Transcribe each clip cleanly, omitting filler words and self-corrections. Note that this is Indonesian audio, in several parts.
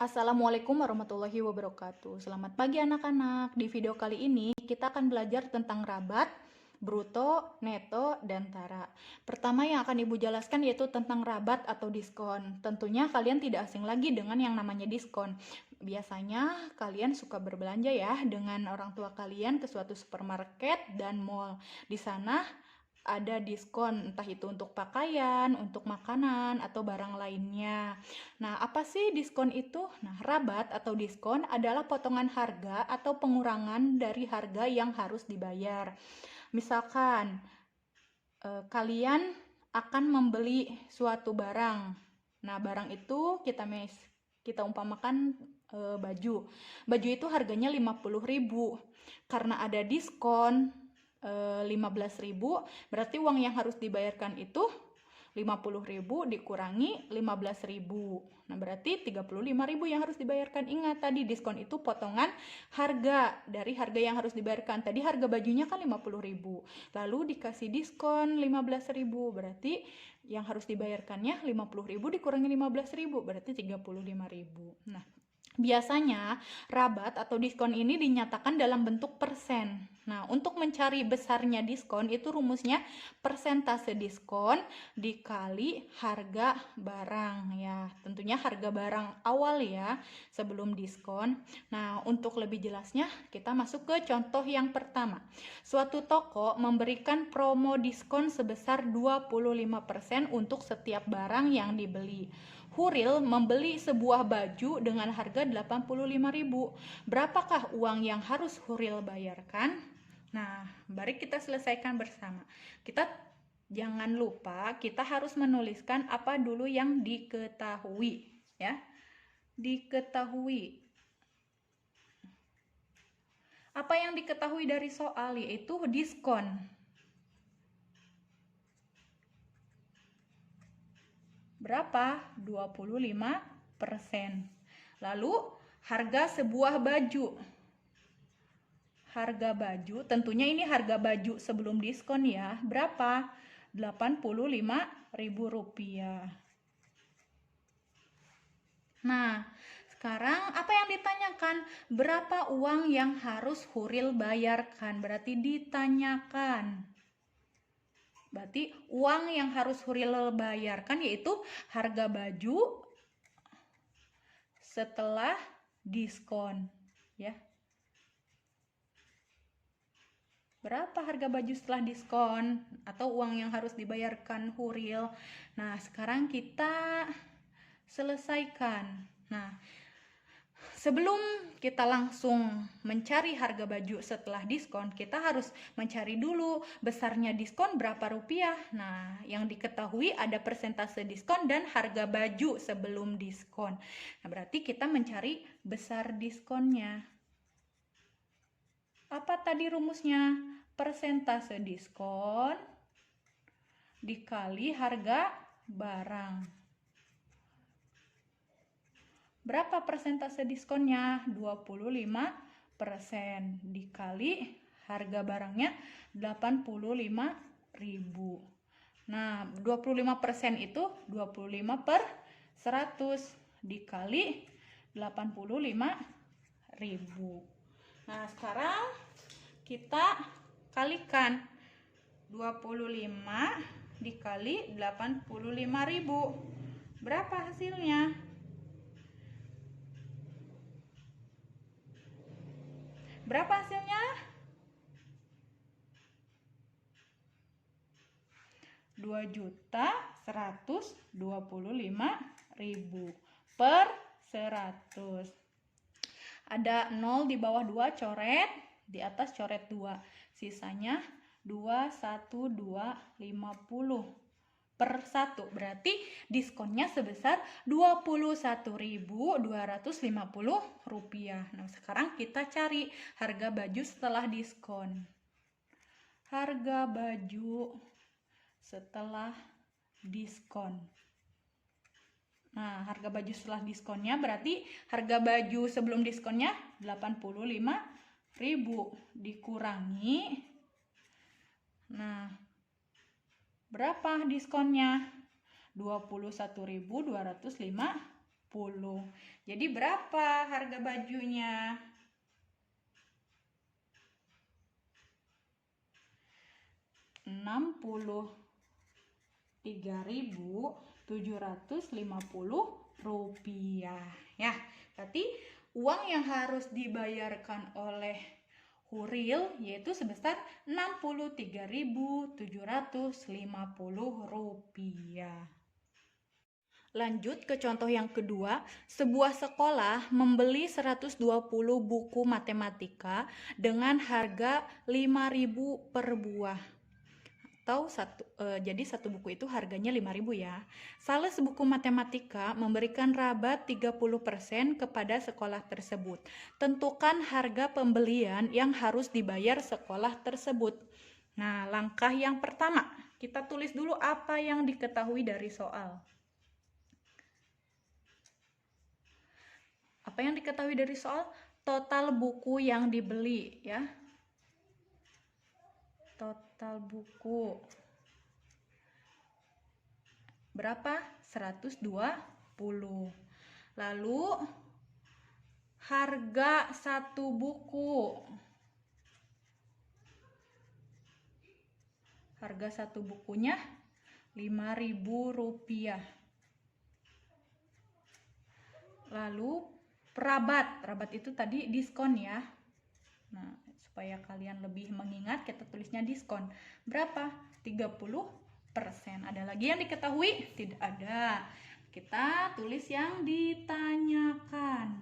Assalamualaikum warahmatullahi wabarakatuh. Selamat pagi anak-anak. Di video kali ini kita akan belajar tentang rabat, bruto, neto, dan tara. Pertama yang akan Ibu jelaskan yaitu tentang rabat atau diskon. Tentunya kalian tidak asing lagi dengan yang namanya diskon. Biasanya kalian suka berbelanja ya dengan orang tua kalian ke suatu supermarket dan mall. Di sana ada diskon, entah itu untuk pakaian, untuk makanan, atau barang lainnya. Nah, apa sih diskon itu? Nah, rabat atau diskon adalah potongan harga atau pengurangan dari harga yang harus dibayar. Misalkan, kalian akan membeli suatu barang. Nah, barang itu kita umpamakan baju. Baju itu harganya 50.000. Karena ada diskon 15.000, berarti uang yang harus dibayarkan itu 50.000 dikurangi 15.000. Nah, berarti 35.000 yang harus dibayarkan. Ingat tadi diskon itu potongan harga dari harga yang harus dibayarkan. Tadi harga bajunya kan 50.000. Lalu dikasih diskon 15.000, berarti yang harus dibayarkannya 50.000 dikurangi 15.000, berarti 35.000. Nah, biasanya rabat atau diskon ini dinyatakan dalam bentuk persen. Nah, untuk mencari besarnya diskon itu rumusnya persentase diskon dikali harga barang ya. Tentunya harga barang awal ya sebelum diskon. Nah, untuk lebih jelasnya kita masuk ke contoh yang pertama. Suatu toko memberikan promo diskon sebesar 25% untuk setiap barang yang dibeli. Huril membeli sebuah baju dengan harga 85.000. Berapakah uang yang harus Huril bayarkan? Nah, mari kita selesaikan bersama. Kita jangan lupa kita harus menuliskan apa dulu yang diketahui, ya. Diketahui. Apa yang diketahui dari soal yaitu diskon. Berapa? 25%. Lalu harga sebuah baju. Harga baju, tentunya ini harga baju sebelum diskon ya. Berapa? 85.000 rupiah. Nah, sekarang apa yang ditanyakan? Berapa uang yang harus Huril bayarkan? Berarti ditanyakan. Berarti uang yang harus Huril bayarkan yaitu harga baju setelah diskon, ya. Berapa harga baju setelah diskon atau uang yang harus dibayarkan Huril? Nah, sekarang kita selesaikan. Nah, sebelum kita langsung mencari harga baju setelah diskon, kita harus mencari dulu besarnya diskon berapa rupiah. Nah, yang diketahui ada persentase diskon dan harga baju sebelum diskon. Nah, berarti kita mencari besar diskonnya. Apa tadi rumusnya? Persentase diskon dikali harga barang. Berapa persentase diskonnya? 25% dikali harga barangnya 85.000. Nah, 25% itu 25 per 100 dikali 85.000. Nah, sekarang kita kalikan 25 dikali 85.000. Berapa hasilnya? Berapa hasilnya? 2.125.000 per 100. Ada 0 di bawah 2 coret, di atas coret 2. Sisanya 21250 per 1. Berarti diskonnya sebesar 21.250 rupiah. Nah, sekarang kita cari harga baju setelah diskon. Harga baju setelah diskon. Nah, harga baju setelah diskonnya berarti harga baju sebelum diskonnya 85.000 dikurangi. Nah, berapa diskonnya? 21.250 Jadi berapa harga bajunya? Rp63.750 ya. Berarti uang yang harus dibayarkan oleh Huril yaitu sebesar Rp63.750. Lanjut ke contoh yang kedua, sebuah sekolah membeli 120 buku matematika dengan harga 5.000 per buah. Jadi satu buku itu harganya 5.000 ya. Sales buku matematika memberikan rabat 30% kepada sekolah tersebut. Tentukan harga pembelian yang harus dibayar sekolah tersebut. Nah, langkah yang pertama, kita tulis dulu apa yang diketahui dari soal. Apa yang diketahui dari soal? Total buku yang dibeli ya. Total buku. Berapa? 120. Lalu harga satu buku. Harga satu bukunya Rp5.000. Lalu rabat itu tadi diskon ya. Nah, supaya kalian lebih mengingat, kita tulisnya diskon. Berapa? 30%. Ada lagi yang diketahui? Tidak ada. Kita tulis yang ditanyakan.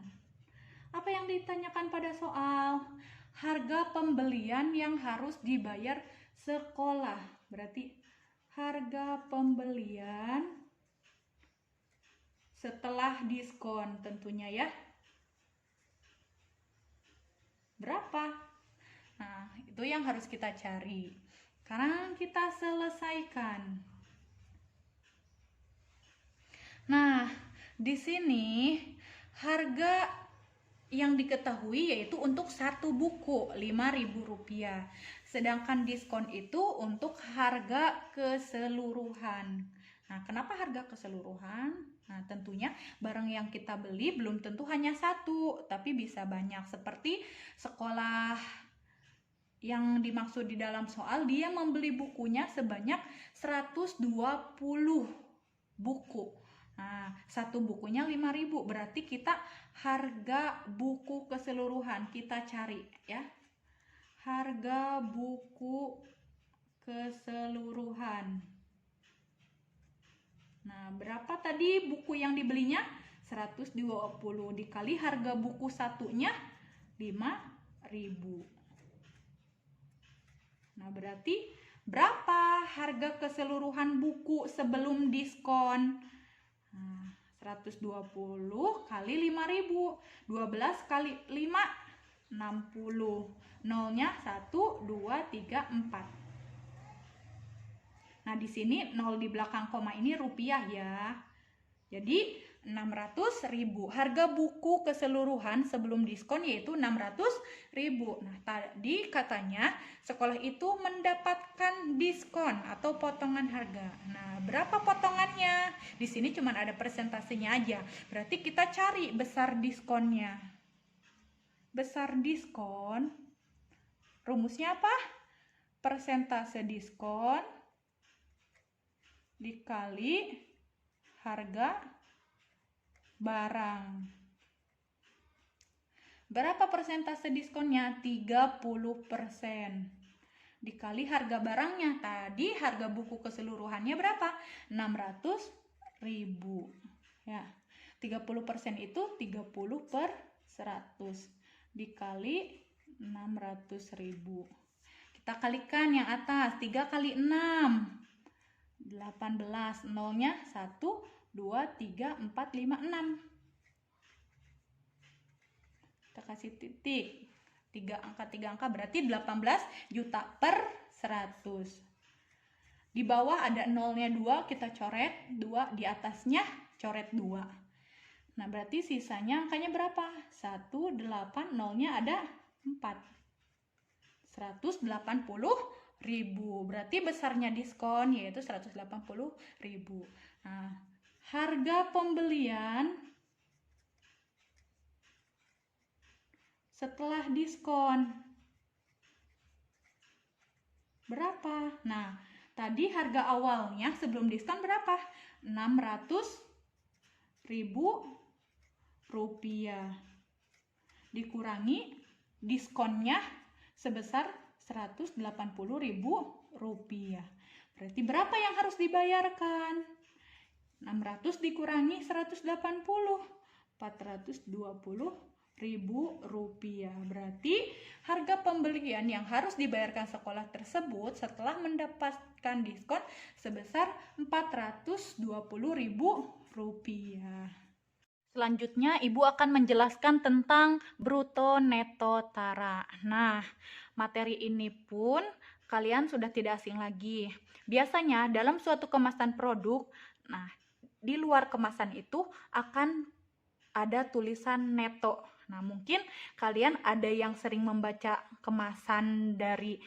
Apa yang ditanyakan pada soal? Harga pembelian yang harus dibayar sekolah. Berarti harga pembelian setelah diskon tentunya ya. Berapa? Nah, itu yang harus kita cari. Sekarang kita selesaikan. Nah, di sini harga yang diketahui yaitu untuk satu buku Rp5.000. Sedangkan diskon itu untuk harga keseluruhan. Nah, kenapa harga keseluruhan? Nah, tentunya barang yang kita beli belum tentu hanya satu, tapi bisa banyak. Seperti sekolah yang dimaksud di dalam soal, dia membeli bukunya sebanyak 120 buku. Nah, satu bukunya 5.000, berarti kita harga buku keseluruhan kita cari ya. Harga buku keseluruhan. Nah, berapa tadi buku yang dibelinya? 120 dikali harga buku satunya 5.000. Nah, berarti berapa harga keseluruhan buku sebelum diskon? Nah, 120 kali 5.000. 12 kali 5, 60. Nolnya 1, 2, 3, 4. Nah, di sini 0 di belakang koma ini rupiah ya. Jadi 600.000. Harga buku keseluruhan sebelum diskon yaitu 600.000. Nah, tadi katanya sekolah itu mendapatkan diskon atau potongan harga. Nah, berapa potongannya? Di sini cuma ada persentasenya aja. Berarti kita cari besar diskonnya. Besar diskon, rumusnya apa? Persentase diskon dikali harga barang. Berapa persentase diskonnya? 30%. Dikali harga barangnya. Tadi harga buku keseluruhannya berapa? 600.000. Ya. 30% itu 30 per 100. Dikali 600.000. Kita kalikan yang atas. 3 kali 6. 18, nolnya 1, 2, 3, 4, 5, 6. Kita kasih titik. 3 angka berarti 18 juta per 100. Di bawah ada nolnya 2, kita coret 2, di atasnya coret 2. Nah, berarti sisanya angkanya berapa? 1, 8, nolnya ada 4. 180.000. Berarti besarnya diskon yaitu 180.000. Nah, harga pembelian setelah diskon. Berapa? Nah, tadi harga awalnya sebelum diskon berapa? 600.000 rupiah. Dikurangi diskonnya sebesar 180.000 rupiah. Berarti berapa yang harus dibayarkan? 600 dikurangi 180, 420.000 rupiah. Berarti harga pembelian yang harus dibayarkan sekolah tersebut setelah mendapatkan diskon sebesar 420.000 rupiah. Selanjutnya, Ibu akan menjelaskan tentang bruto, neto, tara. Nah, materi ini pun kalian sudah tidak asing lagi. Biasanya dalam suatu kemasan produk, nah, di luar kemasan itu akan ada tulisan neto. Nah, mungkin kalian ada yang sering membaca kemasan dari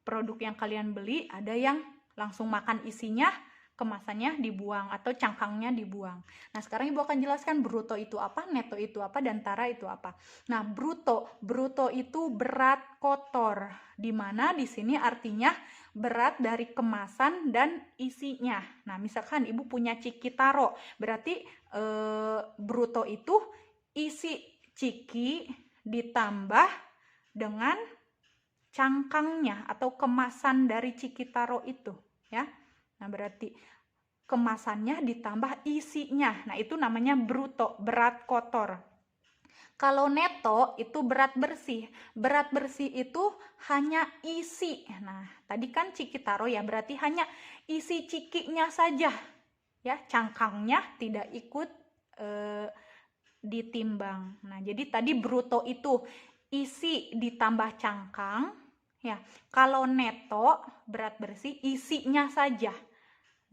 produk yang kalian beli, ada yang langsung makan isinya, kemasannya dibuang atau cangkangnya dibuang. Nah, sekarang Ibu akan jelaskan bruto itu apa, neto itu apa, dan tara itu apa. Nah, bruto itu berat kotor, di mana di sini artinya berat dari kemasan dan isinya. Nah, misalkan Ibu punya ciki taro, berarti bruto itu isi ciki ditambah dengan cangkangnya atau kemasan dari ciki taro itu, ya. Nah, berarti kemasannya ditambah isinya. Nah, itu namanya bruto, berat kotor. Kalau neto itu berat bersih. Berat bersih itu hanya isi. Nah, tadi kan ciki taro ya, berarti hanya isi cikinya saja. Ya, cangkangnya tidak ikut ditimbang. Nah, jadi tadi bruto itu isi ditambah cangkang, ya. Kalau neto berat bersih isinya saja.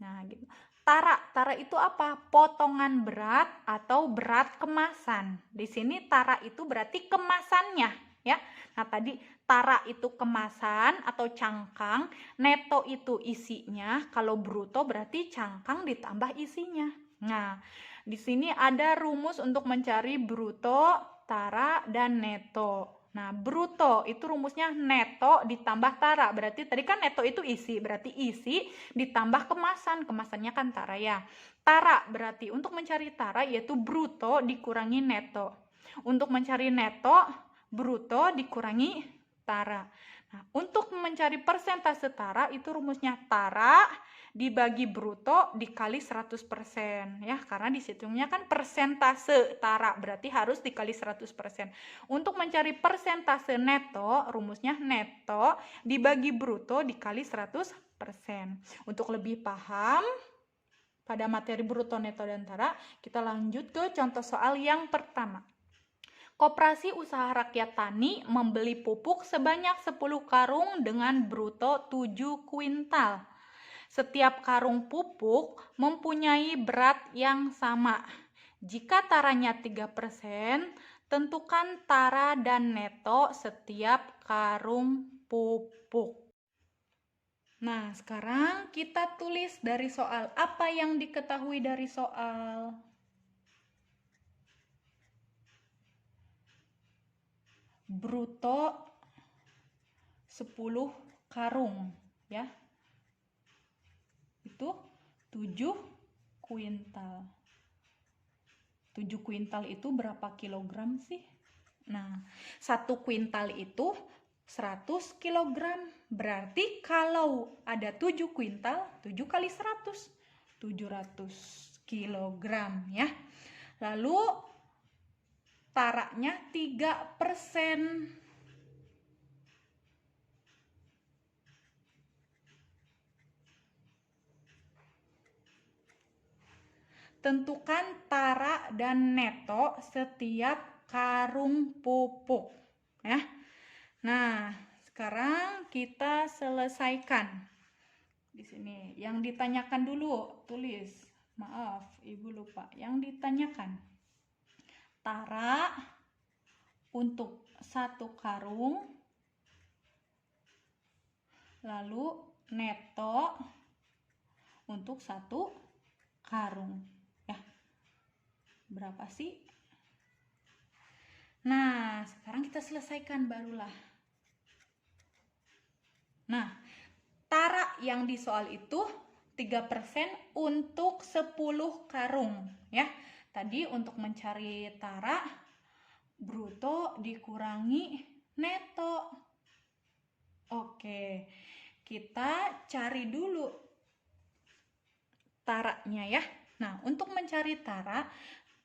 Nah, gitu. Tara itu apa? Potongan berat atau berat kemasan. Di sini tara itu berarti kemasannya, ya. Nah, tadi tara itu kemasan atau cangkang, neto itu isinya, kalau bruto berarti cangkang ditambah isinya. Nah, di sini ada rumus untuk mencari bruto, tara, dan neto. Nah, bruto itu rumusnya neto ditambah tara. Berarti tadi kan neto itu isi, berarti isi ditambah kemasan. Kemasannya kan tara ya. Tara berarti untuk mencari tara yaitu bruto dikurangi neto. Untuk mencari neto, bruto dikurangi tara. Nah, untuk mencari persentase tara itu rumusnya tara dibagi bruto dikali 100%, ya, karena dihitungnya kan persentase tara, berarti harus dikali 100%. Untuk mencari persentase neto, rumusnya neto dibagi bruto dikali 100%. Untuk lebih paham pada materi bruto, neto, dan tara, kita lanjut ke contoh soal yang pertama. Koperasi Usaha Rakyat Tani membeli pupuk sebanyak 10 karung dengan bruto 7 kuintal. Setiap karung pupuk mempunyai berat yang sama. Jika taranya 3%, tentukan tara dan neto setiap karung pupuk. Nah, sekarang kita tulis dari soal. Apa yang diketahui dari soal? Bruto 10 karung, ya. Itu 7 kuintal. 7 kuintal itu berapa kilogram sih? Nah, 1 kuintal itu 100 kilogram. Berarti kalau ada 7 kuintal, 7 kali 100, 700 kilogram, ya. Lalu taraknya 3%. Tentukan tara dan neto setiap karung pupuk, ya. Nah, sekarang kita selesaikan. Di sini yang ditanyakan dulu, tulis. Maaf, Ibu lupa. Yang ditanyakan tara untuk 1 karung, lalu neto untuk 1 karung, ya. Berapa sih? Nah, sekarang kita kita selesaikan barulah. Nah, tara yang di soal itu 3% untuk 10 karung ya. Tadi untuk mencari tara bruto dikurangi neto. Oke, kita cari dulu taranya ya. Nah, untuk mencari tara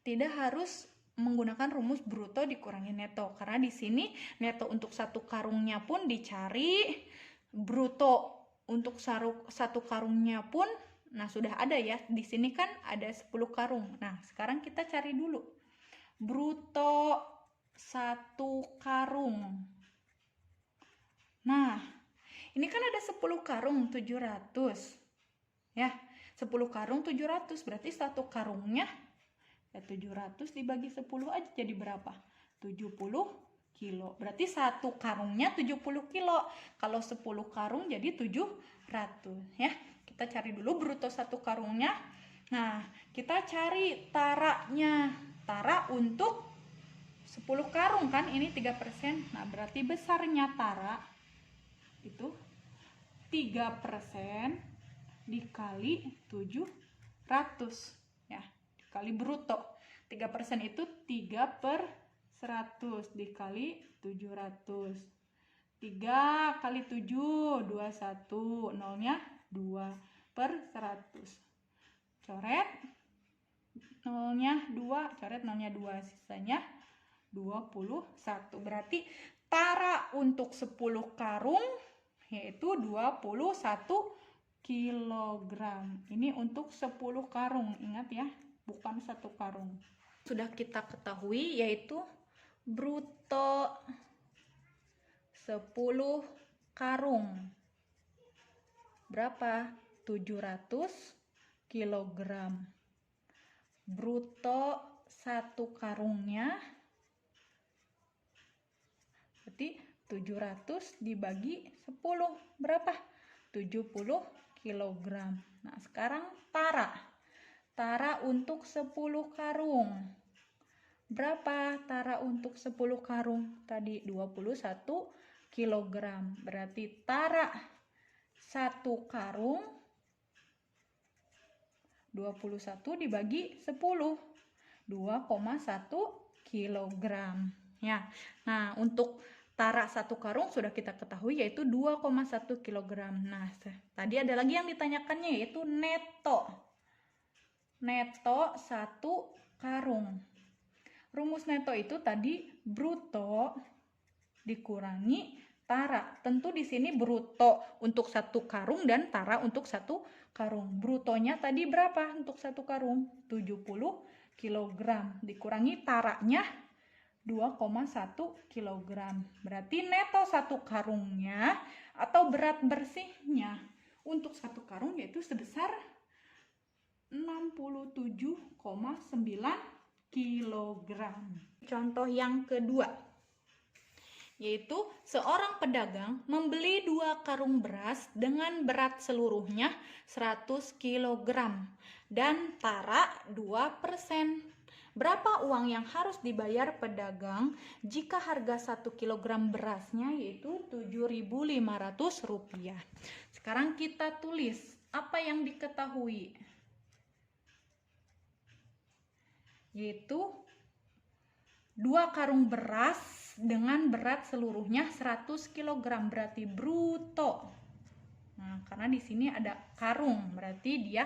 tidak harus menggunakan rumus bruto dikurangi neto, karena di sini neto untuk satu karungnya pun dicari, bruto untuk satu karungnya pun nah sudah ada ya. Di sini kan ada 10 karung. Nah, sekarang kita cari dulu bruto satu karung. Nah, ini kan ada 10 karung 700 ya. 10 karung 700 berarti satu karungnya 700 dibagi 10 aja jadi berapa? 70 kilo. Berarti satu karungnya 70 kilo. Kalau 10 karung jadi 700 ya. Kita cari dulu bruto satu karungnya. Nah, kita cari taranya. Tara untuk 10 karung kan ini 3%. Nah, berarti besarnya tara itu 3% dikali 700 ya. Dikali bruto. 3% itu 3/100 dikali 700. 3 kali 7 21, nolnya 2/100. Coret nolnya 2, coret nolnya 2, sisanya 21. Berarti tara untuk 10 karung yaitu 21 kilogram. Ini untuk 10 karung, ingat ya, bukan satu karung. Sudah kita ketahui yaitu bruto 10 karung. Berapa? 700 kilogram. Bruto satu karungnya berarti 700 dibagi 10 berapa? 70 kilogram. Nah, sekarang tara. Tara untuk 10 karung. Berapa tara untuk 10 karung? Tadi 21 kilogram. Berarti tara satu karung 21 dibagi 10. 2,1 kilogram. Ya. Nah, untuk tara satu karung sudah kita ketahui yaitu 2,1 kilogram. Nah, tadi ada lagi yang ditanyakannya yaitu neto. Neto satu karung. Rumus neto itu tadi bruto dikurangi tara. Tentu di sini bruto untuk satu karung dan tara untuk satu karung. Brutonya tadi berapa untuk satu karung? 70 kilogram. Dikurangi taranya 2,1 kilogram. Berarti neto satu karungnya atau berat bersihnya untuk satu karung yaitu sebesar 67,9 kilogram. Contoh yang kedua, yaitu seorang pedagang membeli 2 karung beras dengan berat seluruhnya 100 kilogram dan tara 2%. Berapa uang yang harus dibayar pedagang jika harga 1 kilogram berasnya yaitu Rp7.500? Sekarang kita tulis apa yang diketahui. Yaitu 2 karung beras dengan berat seluruhnya 100 kg berarti bruto. Nah, karena di sini ada karung, berarti dia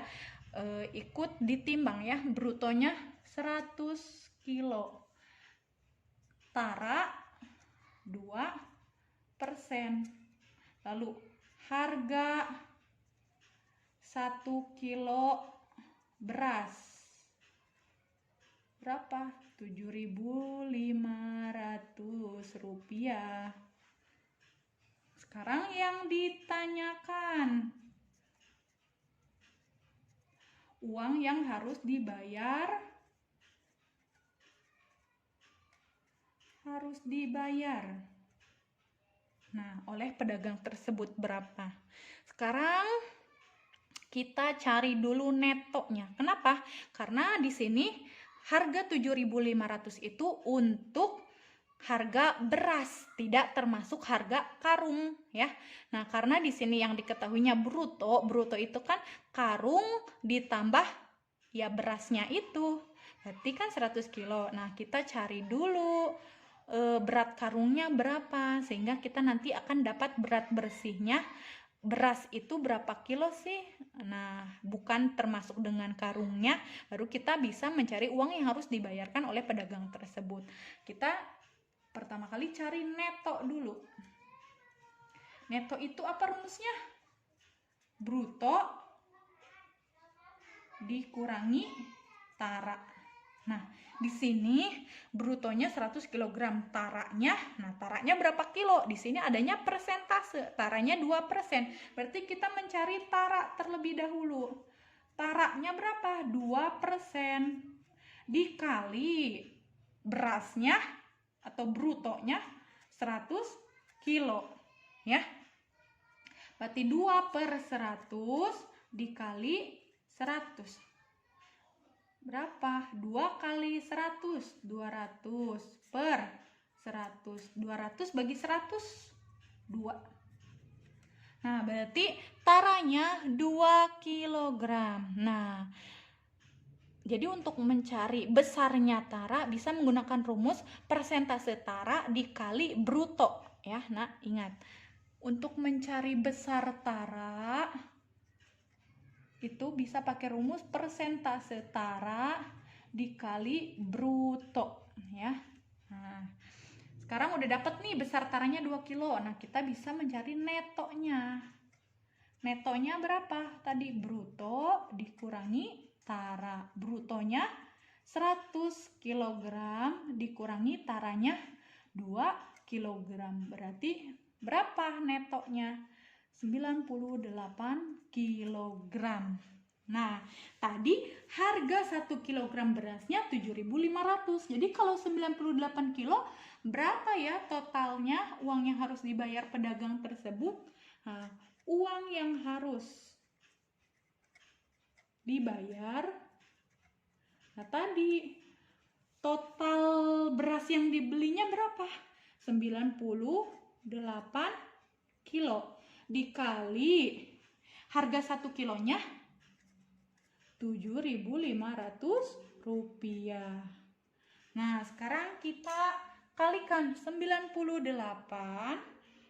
ikut ditimbang ya, brutonya 100 kilo. Tara 2%. Lalu harga 1 kilo beras berapa? Rp7.500. Sekarang yang ditanyakan, uang yang harus dibayar nah oleh pedagang tersebut berapa? Sekarang kita cari dulu netonya. Kenapa? Karena di sini harga 7.500 itu untuk harga beras, tidak termasuk harga karung ya. Nah, karena di sini yang diketahuinya bruto, bruto itu kan karung ditambah ya berasnya itu. Berarti kan 100 kilo. Nah, kita cari dulu berat karungnya berapa, sehingga kita nanti akan dapat berat bersihnya beras itu berapa kilo sih. Nah, bukan termasuk dengan karungnya, baru kita bisa mencari uang yang harus dibayarkan oleh pedagang tersebut. Kita pertama kali cari neto dulu. Neto itu apa rumusnya? Bruto dikurangi tara. Nah, di sini brutonya 100 kg, taranya, nah taranya berapa kilo? Di sini adanya persentase, taranya 2%. Berarti kita mencari tara terlebih dahulu. Taranya berapa? 2% dikali berasnya atau brutonya 100 kilo ya. Berarti 2/100 dikali 100 berapa? 2 kali 100, 200 per 100. 200 bagi 100, 2. Nah, berarti taranya 2 kg. Nah, jadi untuk mencari besarnya tara bisa menggunakan rumus persentase tara dikali bruto ya. Nah, ingat, untuk mencari besar tara itu bisa pakai rumus persentase tara dikali bruto ya. Nah, sekarang udah dapet nih besar taranya 2 kilo. Nah, kita bisa mencari netonya. Netonya berapa? Tadi bruto dikurangi tara. Brutonya 100 kg dikurangi taranya 2 kg. Berarti berapa netonya? 98 kg. Nah, tadi harga 1 kg berasnya 7.500. Jadi kalau 98 kilo, berapa ya totalnya uang yang harus dibayar pedagang tersebut? Nah, uang yang harus dibayar, nah tadi total beras yang dibelinya berapa? 98 kilo dikali harga 1 kilonya 7.500 rupiah. Nah, sekarang kita kalikan 98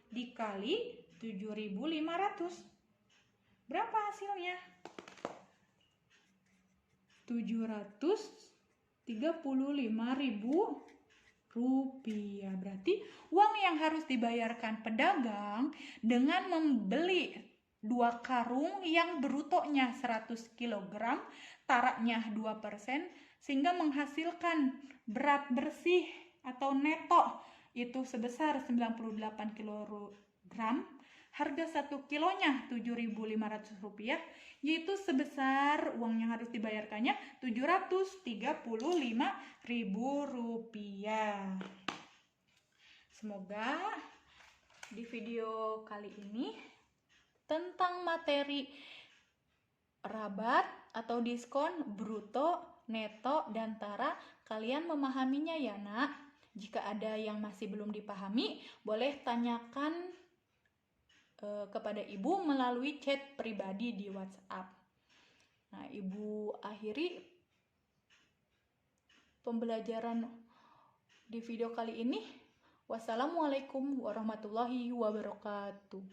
dikali 7.500. Berapa hasilnya? 735.000 rupiah. Berarti uang yang harus dibayarkan pedagang dengan membeli 2 karung yang brutonya 100 kg, taraknya 2%, sehingga menghasilkan berat bersih atau neto itu sebesar 98 kg, harga 1 kilonya 7.500 rupiah, yaitu sebesar uang yang harus dibayarkannya 735.000 rupiah. Semoga di video kali ini tentang materi rabat atau diskon bruto, neto, dan tara kalian memahaminya ya nak. Jika ada yang masih belum dipahami, boleh tanyakan kepada ibu melalui chat pribadi di WhatsApp. Nah, ibu akhiri pembelajaran di video kali ini. Wassalamualaikum warahmatullahi wabarakatuh.